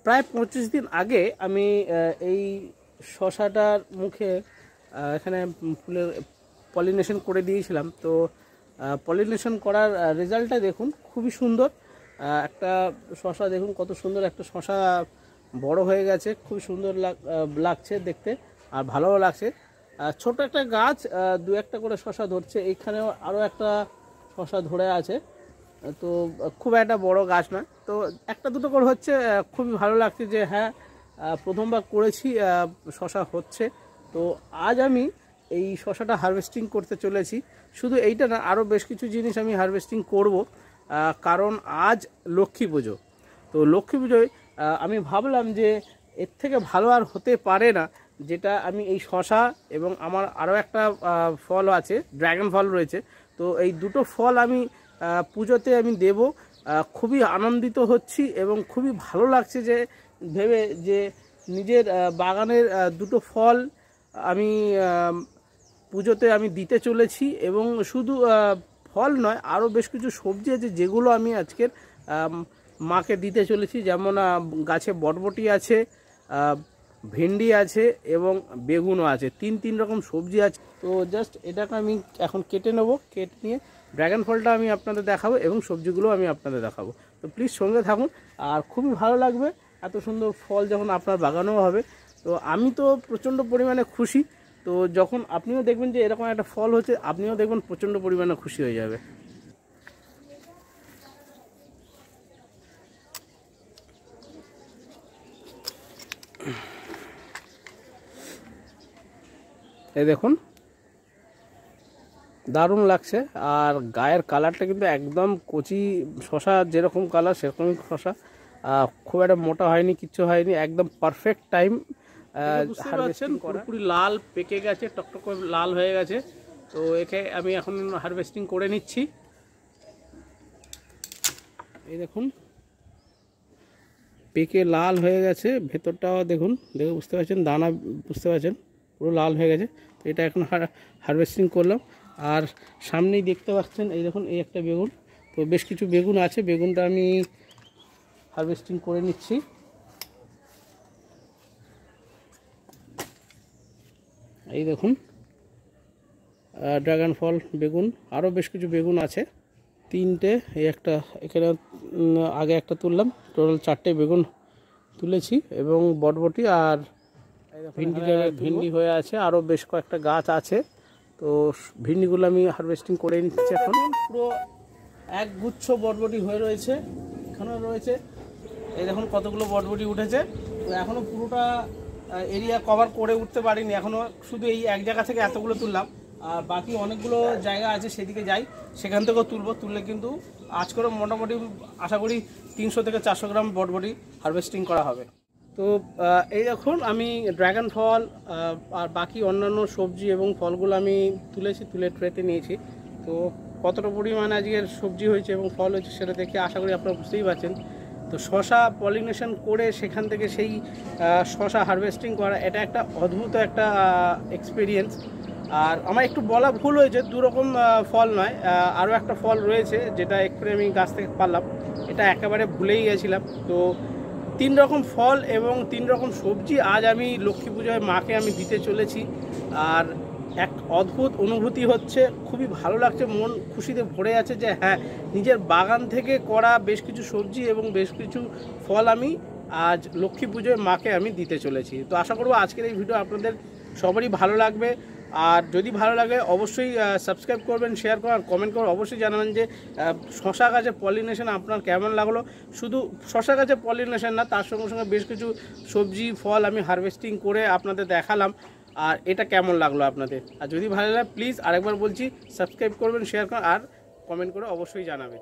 প্রায় 25 দিন আগে আমি এই শশাটার মুখে এখানে ফুলের পলিনেশন করে দিয়েছিলাম। তো পলিনেশন করার রেজাল্টটা দেখুন, খুবই সুন্দর একটা শশা। দেখুন কত সুন্দর একটা শশা বড় হয়ে গেছে, খুব সুন্দর লাগছে দেখতে আর ভালোও লাগছে। ছোট একটা গাছ, দু একটা করে শশা ধরছে, এইখানেও আরও একটা শশা ধরে আছে। তো খুব একটা বড় গাছ নয়, তো একটা দুটো করে হচ্ছে। খুবই ভালো লাগছে যে হ্যাঁ, প্রথমবার করেছি, শশা হচ্ছে। তো আজ আমি এই শশাটা হারভেস্টিং করতে চলেছি। শুধু এইটা না, আরও বেশ কিছু জিনিস আমি হারভেস্টিং করব, কারণ আজ লক্ষ্মী পুজো। তো লক্ষ্মী পুজোয় আমি ভাবলাম যে এর থেকে ভালো আর হতে পারে না, যেটা আমি এই শশা এবং আমার আরও একটা ফল আছে, ড্রাগন ফল রয়েছে। তো এই দুটো ফল আমি পুজোতে আমি দেব। খুবই আনন্দিত হচ্ছি এবং খুবই ভালো লাগছে যে ভেবে যে নিজের বাগানের দুটো ফল আমি পুজোতে আমি দিতে চলেছি। এবং শুধু ফল নয়, আরও বেশ কিছু সবজি আছে যেগুলো আমি আজকের মাকে দিতে চলেছি। যেমন গাছে বটবটি আছে, ভেন্ডি আছে এবং বেগুনও আছে, তিন রকম সবজি আছে। তো জাস্ট এটাকে আমি এখন কেটে নেব, কেটে নিয়ে ড্রাগন ফলটা আমি আপনাদের দেখাবো এবং সবজিগুলো আমি আপনাদের দেখাবো। তো প্লিজ সঙ্গে থাকুন, আর খুবই ভালো লাগবে এত সুন্দর ফল যখন আপনার বাগানেও হবে। তো আমি তো প্রচণ্ড পরিমাণে খুশি। তো যখন আপনিও দেখবেন যে এরকম একটা ফল হচ্ছে, আপনিও দেখবেন প্রচণ্ড পরিমাণে খুশি হয়ে যাবে। এই দেখুন, দারুণ লাগছে। আর গায়ের কালারটা কিন্তু একদম কচি শশা যেরকম কালার সেরকমই শশা, খুব একটা মোটা হয়নি, কিচ্ছু হয়নি, একদম পারফেক্ট টাইম। পুরোপুরি লাল পেকে গেছে, টকটক করে লাল হয়ে গেছে। তো একে আমি এখন হারভেস্টিং করে নিচ্ছি। এই দেখুন, পেকে লাল হয়ে গেছে, ভেতরটাও দেখুন, দেখে বুঝতে পারছেন, দানা বুঝতে পারছেন, পুরো লাল হয়ে গেছে। তো এটা এখন হারভেস্টিং করলাম। আর সামনেই দেখতে পাচ্ছেন, এই দেখুন, এই একটা বেগুন। তো বেশ কিছু বেগুন আছে, বেগুনটা আমি হারভেস্টিং করে নিচ্ছি। এই দেখুন, ড্রাগন ফল বেগুন, আরও বেশ কিছু বেগুন আছে, তিনটে। এই একটা এখানে আগে একটা তুললাম, টোটাল 4টে বেগুন তুলেছি এবং বটবটি আর ভিন্ডি হয়ে আছে, আরও বেশ কয়েকটা গাছ আছে। তো ভিন্ডিগুলো আমি হারভেস্টিং করে নিচ্ছি এখন। পুরো এক গুচ্ছ বটবটি হয়ে রয়েছে, এখানেও রয়েছে। এই দেখুন কতগুলো বটবটি উঠেছে। তো এখনও পুরোটা এরিয়া কভার করে উঠতে পারিনি, এখনও শুধু এই এক জায়গা থেকে এতগুলো তুললাম। আর বাকি অনেকগুলো জায়গা আছে, সেদিকে যাই, সেখান থেকেও তুললে কিন্তু আজ করে মোটামুটি আশা করি 300 থেকে 400 গ্রাম বটবটি হারভেস্টিং করা হবে। তো এই দেখুন, আমি ড্রাগন ফল আর বাকি অন্যান্য সবজি এবং ফলগুলো আমি তুলে ট্রেতে নিয়েছি। তো কতটা পরিমাণে আজকের সবজি হয়েছে এবং ফল হয়েছে সেটা দেখে আশা করি আপনারা বুঝতেই পারছেন। তো শশা পলিনেশন করে সেখান থেকে সেই শশা হারভেস্টিং করা, এটা একটা অদ্ভুত একটা এক্সপিরিয়েন্স। আর আমার একটু বলা ভুল হয়েছে, 2 রকম ফল নয়, আরও একটা ফল রয়েছে যেটা একটু আমি গাছ থেকে পারলাম, এটা একেবারে ভুলেই গেছিলাম। তো 3 রকম ফল এবং 3 রকম সবজি আজ আমি লক্ষ্মী পুজোয় মাকে আমি দিতে চলেছি। আর এক অদ্ভুত অনুভূতি হচ্ছে, খুবই ভালো লাগছে, মন খুশিতে ভরে আছে যে হ্যাঁ, নিজের বাগান থেকে করা বেশ কিছু সবজি এবং বেশ কিছু ফল আমি আজ লক্ষ্মী পুজোয় মাকে আমি দিতে চলেছি। তো আশা করব আজকের এই ভিডিও আপনাদের সবারই ভালো লাগবে। আর যদি ভালো লাগে অবশ্যই সাবস্ক্রাইব করবেন, শেয়ার করুন আর কমেন্ট করে অবশ্যই জানাবেন যে শশা গাছের পলিনেশন আপনার কেমন লাগলো। শুধু শশা গাছের পলিনেশন না, তার সঙ্গে সঙ্গে বেশ কিছু সবজি ফল আমি হারভেস্টিং করে আপনাদের দেখালাম, আর এটা কেমন লাগলো আপনাদের। আর যদি ভালো লাগে প্লিজ আরেকবার বলছি, সাবস্ক্রাইব করবেন, শেয়ার করুন আর কমেন্ট করে অবশ্যই জানাবেন।